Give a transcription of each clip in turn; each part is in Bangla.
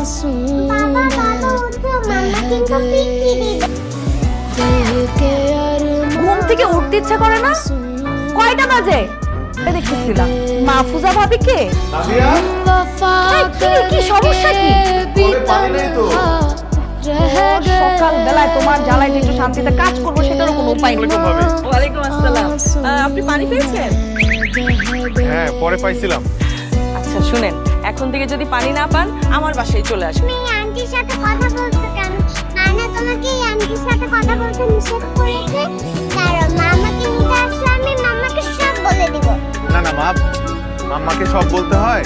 বাবা বাবা উঠো মাম্মা কিন্তু পিটি দিবে। ঘুম থেকে উঠতে ইচ্ছা করে না? কয়টা বাজে? দেখতেছিলাম মাহফুজা ভাবি কে? কি সমস্যা কি? সকাল বেলায় তোমার জ্বালায় যে একটু শান্তিতে কাজ করবো সেটারও কোনো উপায় নেই। ওয়ালাইকুম আসসালাম। আপনি পানি পেয়েছেন? হ্যাঁ, পরে পাইছিলাম। আচ্ছা শুনেন, এখন থেকে যদি পানি না পান আমার বাসায় চলে আসবেন। তুমি আন্টির সাথে কথা বলছো কেন? নানা তোমাকে এই আন্টির সাথে কথা বলতে নিষেধ করেছে। কারণ মামাকে নিতে আসলে আমি মামাকে সব বলে দিব। না না মা, মাম্মাকে সব বলতে হয়?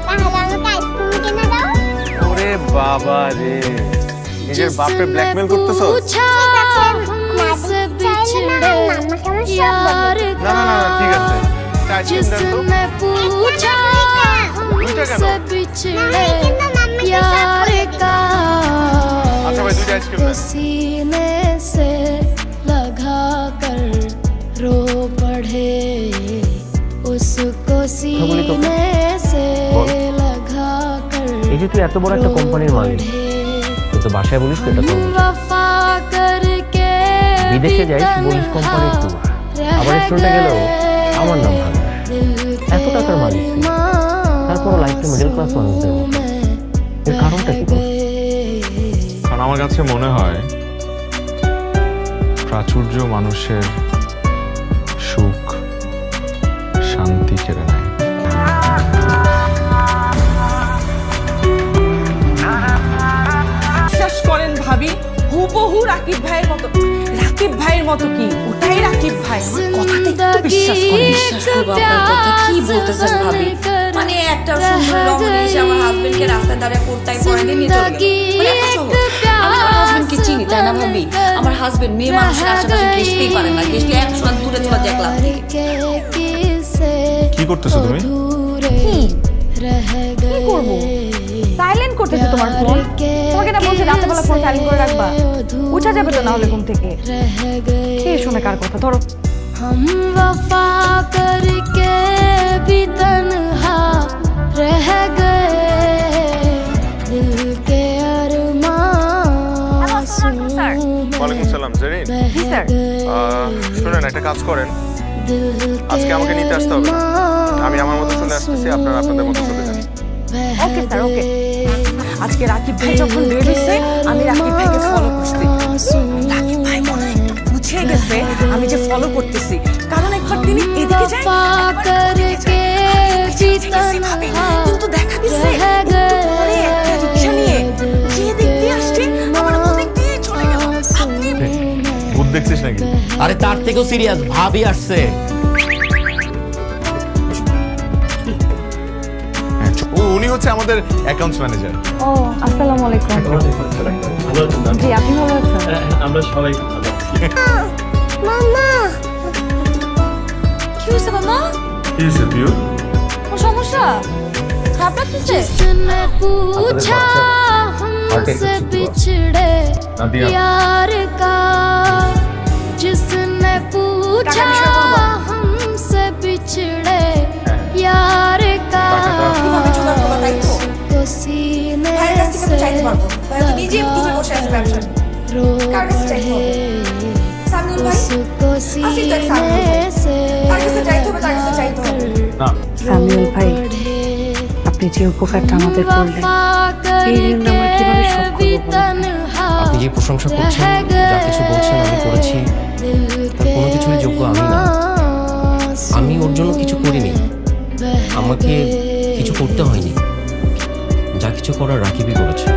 তাহলে আমাকে আইসক্রিম কিনে দাও। ওরে বাবা রে, নিজের বাপকে ব্ল্যাকমেল করতেছো? ঠিক আছে, চাইলে না মামাকে আমি সব বলে দিব। না না না ঠিক আছে, আইসক্রিম দেন তো। দুইটা কেন? আচ্ছা ভাই, দুইটা আইসক্রিম দেন। सीने से लगा कर रो पड़े उसको सीने से लगा कर এই যে তুই এত বড় একটা কোম্পানির মালিক, তুই তো বাসায় বলিস তো এটা তো वफा करके বিদেশে যাইস বলিস কোম্পানির ট্যুর, আবার রেস্টুরেন্টে গেলেও আমার নাম ভাঙে। এত টাকার মালিক তুই, তারপর লাইফে মিডল ক্লাস মানুষদের মতো। এর কারণটা কি? কারণ আমার কাছে মনে হয় প্রাচুর্য মানুষের সুখ শান্তি কেড়ে নেয়। বিশ্বাস করেন ভাবি, হুবহু রাকিব ভাইয়ের মতো। রাকিব ভাইয়ের মতো কি? ওটাই রাকিব ভাই। আমার কথাটা একটু বিশ্বাস করেন। বিশ্বাস করবো আপনার কথা। কি বলতেছেন ভাবি? মানে একটা সুন্দর রমণী এসে আমার হাজবেন্ডকে রাস্তায় দাঁড়িয়ে কোটটাই পরে দিয়ে নিয়ে চলে গেল। মানে এত সহজ। আমি আমার হাজবেন্ডকে চিনি, তাই না ভাবি? আমার হাজবেন্ড মেয়ে মানুষের আশেপাশে ঘেসতেই পারে না, ঘেসলে একসময় দূরে চলে যায় ক্লাব থেকে। কি করতেছো তুমি? কি করবো? সাইলেন্ট করতেছে তোমার ফোন। তোমাকে না বলছি রাতেবেলা ফোন সাইলেন্ট করে রাখবা। উঠা যাবে তো না হলে ঘুম থেকে। কে শোনে কার কথা? ধরো। हम वफा करके भी तन्हा रह गए दिल के अरमां ওয়ালাইকুম সালাম জেরিন। জি স্যার। শুনেন, একটা কাজ করেন, আজকে আমাকে নিতে আসতে হবে না। আমি আমার মতো চলে আসতেছি, আপনারা আপনাদের মতো চলে যান। ওকে স্যার, ওকে। আজকে রাকিব ভাই যখন বের হয়েছে আমি রাকিব ভাইকে ফলো করছি। রাকিব ভাই মনে হয় একটু বুঝে গেছে আমি যে ফলো করতেছি, কারণ একবার তিনি এদিকে যায় কিন্তু দেখা দিচ্ছে পরে একটা রিক্সা নিয়ে যে দিক দিয়ে আসছে আমার ওদিক দিয়ে চলে গেল। আপনি ভূত দেখছিস নাকি? আরে তার থেকেও সিরিয়াস, ভাবি আসছে। উনি হচ্ছে আমাদের অ্যাকাউন্টস ম্যানেজার। ও আসসালামু আলাইকুম। জি আপনি ভালো আছেন? আমরা সবাই ভালো আছি। মাম্মা কি হয়েছে মামা? কি হয়েছে পিউ? কোনো সমস্যা? খারাপ লাগতেছে? जिसने पूछा हमसे बिछड़े प्यार का जिसने पूछा हमसे बिछड़े प्यार का কিভাবে জোগাড় করবো তাই তো? उसको सीने ভাইয়ের কাছ থেকে তো চাইতে পারবো। ভাই তো নিজে ডুবে বসে আছে ব্যবসায়। रो কার কাছে চাইতে হবে? সামিউল ভাই? उसको আসিফ দেখ সামিউল सीने ভাই। से তার কাছে চাইতে হবে, তার কাছে চাইতে হবে। না, সামিউল ভাই, আপনি যে উপকারটা আমাদের করলেন এই ঋণ আমরা কিভাবে শোধ করব? আপনি যে প্রশংসা করছেন, যা কিছু বলছেন আমি করেছি, তার কোনো কিছুরই যোগ্য আমি না। আমি ওর জন্য কিছু করিনি, আমাকে কিছু করতে হয়নি, যা কিছু করার রাকিবই করেছে।